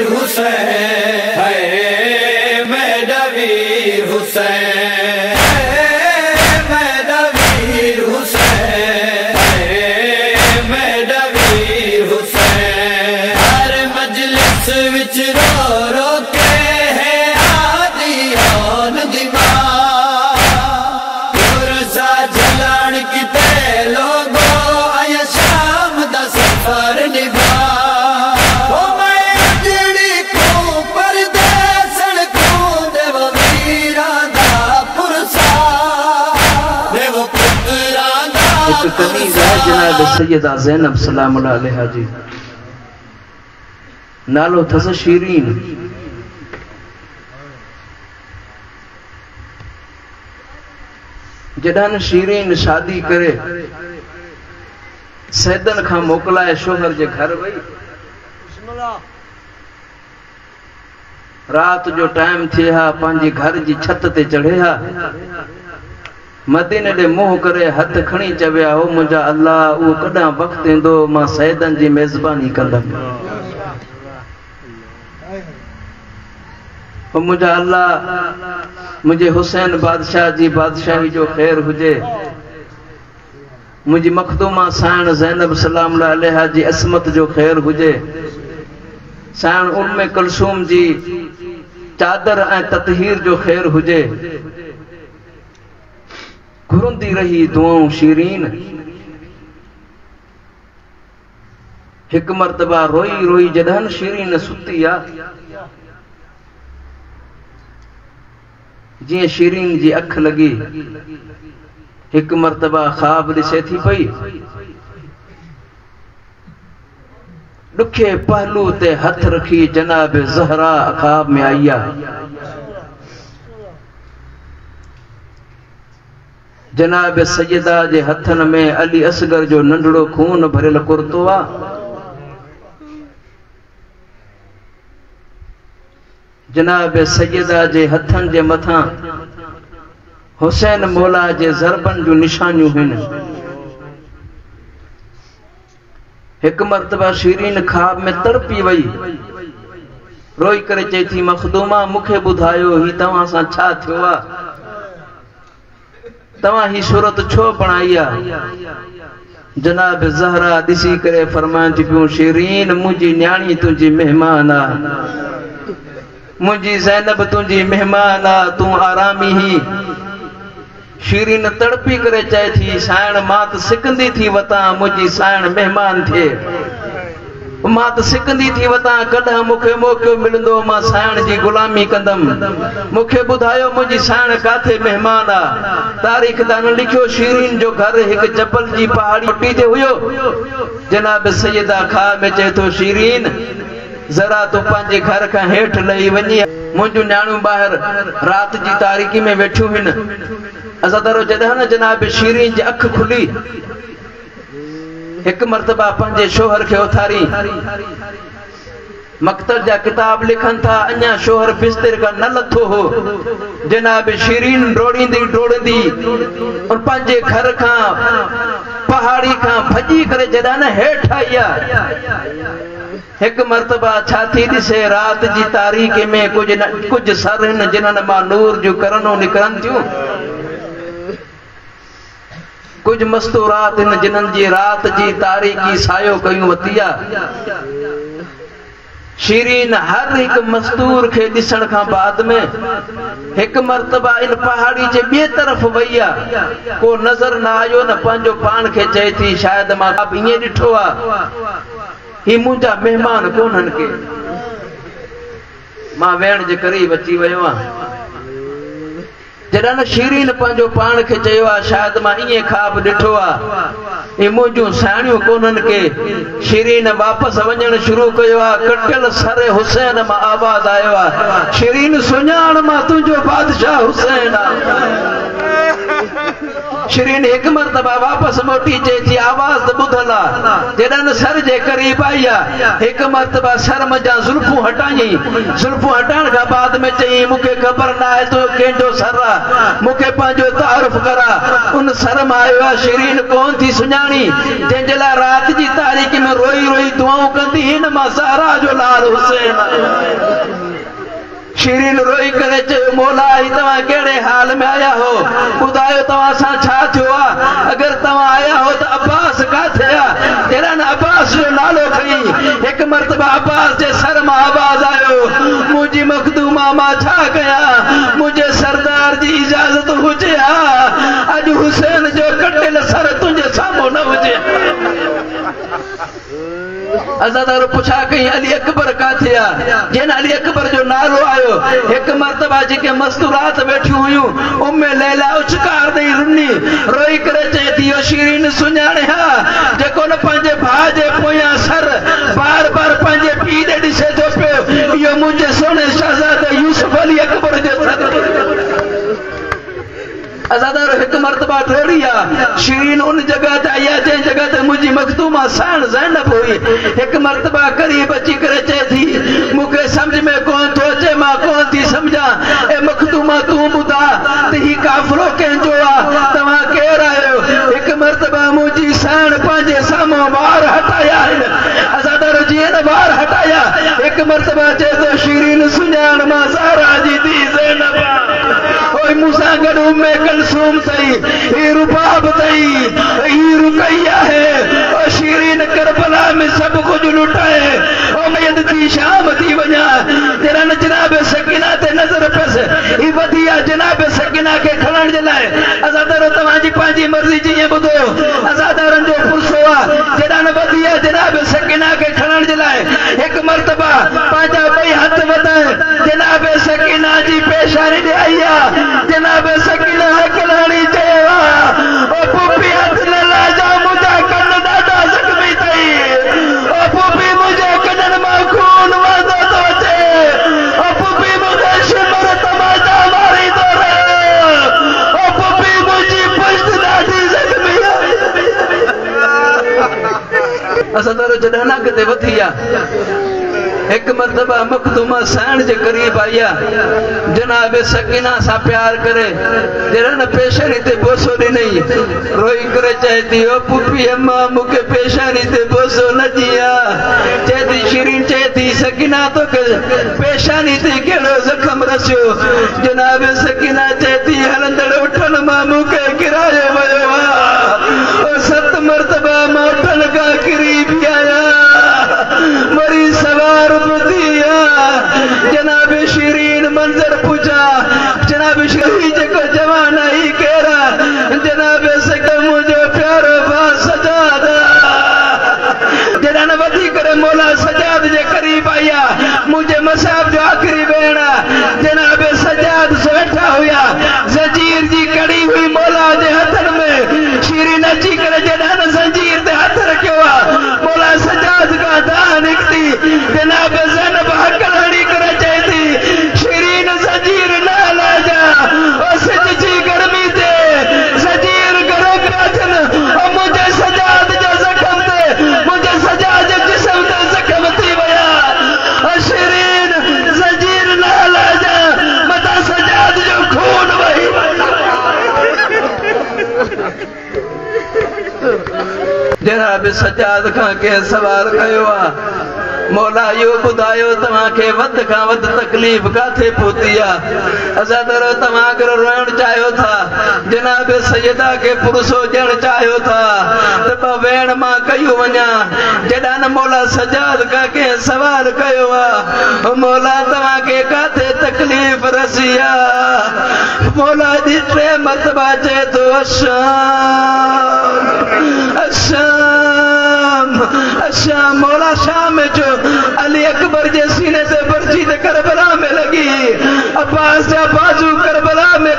हुसैन है मेरा वीर हुसैन, मेरा वीर हुसैन है मेरा वीर हुसैन। हर मजलिस विच रो रो के है आदि आन दिमाग गुरसा जलान किते लोगो आया शाम दा सफर निभा। तमीज़ है जनाब सैयदा ज़ैनब सलाम अलैहा जी, नालो थस शीरीन। जडन शीरीन शादी करे सैदन खां मोकलाए शोहर जे घर वई। रात जो टाइम थे हा, पांजी घर जी छत ते चढ़े हा। मदीने दे मुंह करे हथ खणी चविया, ओ मुंहिंजा अल्लाह उहो कॾहिं वक़्तु ईंदो मां सैदन जी मेज़बानी कंदमि। ओ मुंहिंजा अल्लाह मुंहिंजे हुसैन बादशाह जी बादशाही जो ख़ैर हुजे, मुंहिंजी मखदूमा साइण ज़ैनब सलाम अलैहा जी असमत जो ख़ैर हुजे, साइण उम्मे कुलसूम जी चादर ऐं ततहीर जो ख़ैर हुजे। घुरंदी रही दुआऊं शीरीन, हिक मर्तबा रोई रोई जडन शीरीन सुती आ, जिए शीरीन जी अख लगी हिक मर्तबा ख्वाब दिसे थी पई। दुखे पहलू ते हथ रखी जनाब ज़हरा ख्वाब में आईया। जनाब सैयदा जे हथन में अली असगर जो नंढड़ो खून भरियल कुर्तो आ। जनाब सैयदा जे हथन जे मथा हुसैन मौला जे ज़रबन जो निशानियूं हिन। हिक मर्तबा शीरीन ख्वाब में तड़पी वई, रोई करे चई थी, मखदूमा मूंखे ॿुधायो ही तव्हां सां छा थियो आ, तव्हां ही सूरत छो बणाई आ। जनाब ज़हरा दिसी करे फरमाइन थी पियूं, शीरीन मुंहिंजी न्याणी तुंहिंजी मेहमान आ, मुंहिंजी ज़ैनब तुंहिंजी मेहमान आ, तूं आरामी ही। शीरीन तड़पी करे चए थी, साइण मां त सिकंदी थी वता, मुंहिंजी साइण मेहमान थिए, मां त सिकंदी थी वता, कॾहिं मूंखे मौक़ो मिलंदो मां साइण जी गुलामी कंदमि, मूंखे ॿुधायो मुंहिंजी साइण काथे मेहमान आ। तारीख़ ता न लिखियो, शीरीन जो घर हिक जबल जी पहाड़ी पटी ते हुयो। जनाब सैयदा ख्वाब में चए थो, शीरीन जरा तूं पंहिंजे घर खां हेठि लही वञी, मुंहिंजूं न्याणियूं ॿाहिरि रात जी तारीकी में वेठियूं हिन। अज़दरो जॾहिं न जनाब शीरीन जी अख खुली, एक मर्तबा पंहिंजे शोहर के उथारी, मक्तब जा किताब लिखन था, अञा शोहर बिस्तर का न लथो हो। जनाब शीरीन डोड़ींदी डोड़ींदी और पंहिंजे घर का पहाड़ी का भजी करे जॾहिं न हेठ आई आहे। एक मर्तबा छाती दिसे, रात जी तारीकी में कुछ सर हिन जिन्हनि मां नूर जूं करनूं निकरन थियूं, कुछ मस्तूरात इन जिन्हनि जी रात जी तारीकी सायो कयूं वतिया। शीरीन हर एक मस्तूर के दिसण खां बाद में एक मर्तबा इन पहाड़ी जे बे तरफ वैया, को नजर न आयो न पंहिंजो पान के चए थी, शायद मां ईअं ॾिठो आ ही मुंहिंजा मेहमान कोन्हनि के, मां वेहण जे करीब अची वियो आहियां। जॾहिं न शीरीन पंहिंजो पान खे चयो आहे, शायद मां ईअं ख्वाब ॾिठो आहे ही मुंहिंजूं साणियूं कोन्हनि के। शीरीन वापसि वञणु शुरू कयो आहे, कटियल सर हुसैन मां आवाज़ आयो आहे, शीरीन सुञाण मां तुंहिंजो बादशाह हुसैन आहे। शिरीन एक मरतबा वापस मोटी चे थी आवाज तो बुधला जडन सर जे करीब आया एक मरतबा सर मजा जुल्फू हटाई जुल्फू हटाण का बाद में चई मुके खबर ना है तो केंजो सर मुके पांजो तारुफ करा उन सर में आयो शिरीन कौन थी सुञाणी जंजला रात जी तारीख में रोई रोई दुआऊं कंदी इन मा सारा जो लाल हुसैन शिरीन रोई करे चयो मौला ही तव्हां कहिड़े हाल में आया हो ॿुधायो तव्हां सां छा थियो आहे अगर तव्हां आया हो तो अब्बास काथे आहे जॾहिं अब्बास जो नालो खई हिकु मरतबा अब्बास जे सर मां आवाज़ आयो मुंहिंजी मखदूमा मां छा कयां मुंहिंजे सरदार जी इजाज़त हुजे हा अॼु हुसैन जो कटियल सर तुंहिंजे साम्हूं न हुजे अज़ादारो पुछा कई अली अकबर काथे आहे जिन अली अकबर जो नालो आयो एक मरतबा जेके मस्तूरात बैठियूं हुयूं उम्मे लैला उछकार ॾेई रुनी रोई करे चए थी शिरीन सुञाणे हा जेको न पंहिंजे भाउ जे पोयां सर बार बार पंहिंजे पीउ ॾे ॾिसे थो पियो इहो मुंहिंजे सोने शहज़ादे यूसुफ अली अकबर जो सर अज़ादारो एक मरतबा ठोड़ी आ शिरीन उन जगह ते आया जे जगह ते मुंहिंजी मखदूमा साण ज़ैनब हुई एक मरतबा करीब अची करे चए थी मूंखे समझ में कोन थो अचे मां कोन थी समझा ए मखदूमा तूं ॿुधा त ही काफ़िलो कंहिंजो आहे तव्हां केरु आहियो एक मरतबा मुंहिंजी साण पंहिंजे साम्हूं वार हटाया आहिनि अज़ादारो जीअं न वार हटाया एक मरतबा चए थो शिरीन सुञाण मां ज़हरा जी धीउ ज़ैनब मूसा गॾु उम्मे कलसूम तई ही रुबाब तई ही रुकैया है और शिरीन करबला में सब कुछ लुटाए और मयद थी शाम थी वञा तेरा न जनाब सकीना ते नजर पस ही वधिया जनाब सकीना के खणण जे लाइ अज़ादारो तव्हांजी पंहिंजी मर्ज़ी जीअं ॿुधो अज़ादारनि जो पुरसो आहे जॾहिं न वधिया जनाब सकीना के खणण जे लाइ हिकु मरतबा पंहिंजा ॿई हथ वधाए जनाब सकीना जी पेशानी ॾे आई आहे जनाब सकीना कलाणी चयो ओ पुपी हथ न लाजा मुंहिंजा कन ॾाढा ज़ख़्मी अथई ओ पुपी मुंहिंजे कननि मां खून वहंदो थो अचे ओ पुपी मुंहिंजे शिमर तमाचा मारींदो रहे ओ पुपी मुंहिंजी पुश्त ॾाढी ज़ख़्मी आहे अज़ादारो जॾहिं न किथे वधी आहे एक मरतबा मखदूमा साण जे करीब आया जनाब सकीना सा प्यार करे जॾहिं पेशानी ते बोसो ॾिनई रोई करे चए थी ओ पुपी अम्मा मूंखे पेशानी ते बोसो न ॾिया चए थी शिरीन चए थी सकीना तोखे पेशानी ते कहिड़ो ज़ख़्म रसियो जनाब सकीना चए थी हलंदड़ उठण मां मूंखे किरायो वियो आहे 7 मरतबा मां उठण खां किरी बि आया मरी सवार बुधिया जनाब शिरीन मंजर पूछा जनाब शिरीन जेको जवान ही केरा जनाब सको मुझे प्यारो बा सजाद जॾहिं वधी करे मौला सजाद जे करीब आया मुझे मसाब जो आखिरी भेण जनाब सजाद से वेठा हुआ जंजीर जी कड़ी हुई मौला जे हथन में शिरीन अची करे जॾहिं जंजीर ते हथ रखियो आहे मौला सजाद का दाह निकती जनाब ज़ैनब हकलाणी करे चए थी शिरीन जंजीर न लाजा ओ सिज जी गर्मी ते जंजीर गरम पिया थियनि ओ मुंहिंजे सजाद जो ज़ख़्म ते मुंहिंजे सजाद जे जिस्म ते ज़ख़्म थी विया ओ शिरीन जंजीर न लाजा मथां सजाद जो खून वही जनाब सजाद खां कंहिं सवाल कयो आहे मौला यो ॿुधायो तव्हांखे वध खां वध तकलीफ़ काथे पहुती आहे अज़ादारो तव्हां अगर रोइण चाहियो था जनाब सैयदा खे पुरसो ॾियणु चाहियो था त ॿ वेण मां कयूं वञा जॾहिं न मौला सजाद खां कंहिं सवाल कयो आहे मौला तव्हांखे काथे तकलीफ़ रसी आहे मौला जी 3 मरतबा चए थो शाम मौला शाम जो अली अकबर जे सीने से बर्छी ते करबला में लगी अब्बास जा बाजू करबला में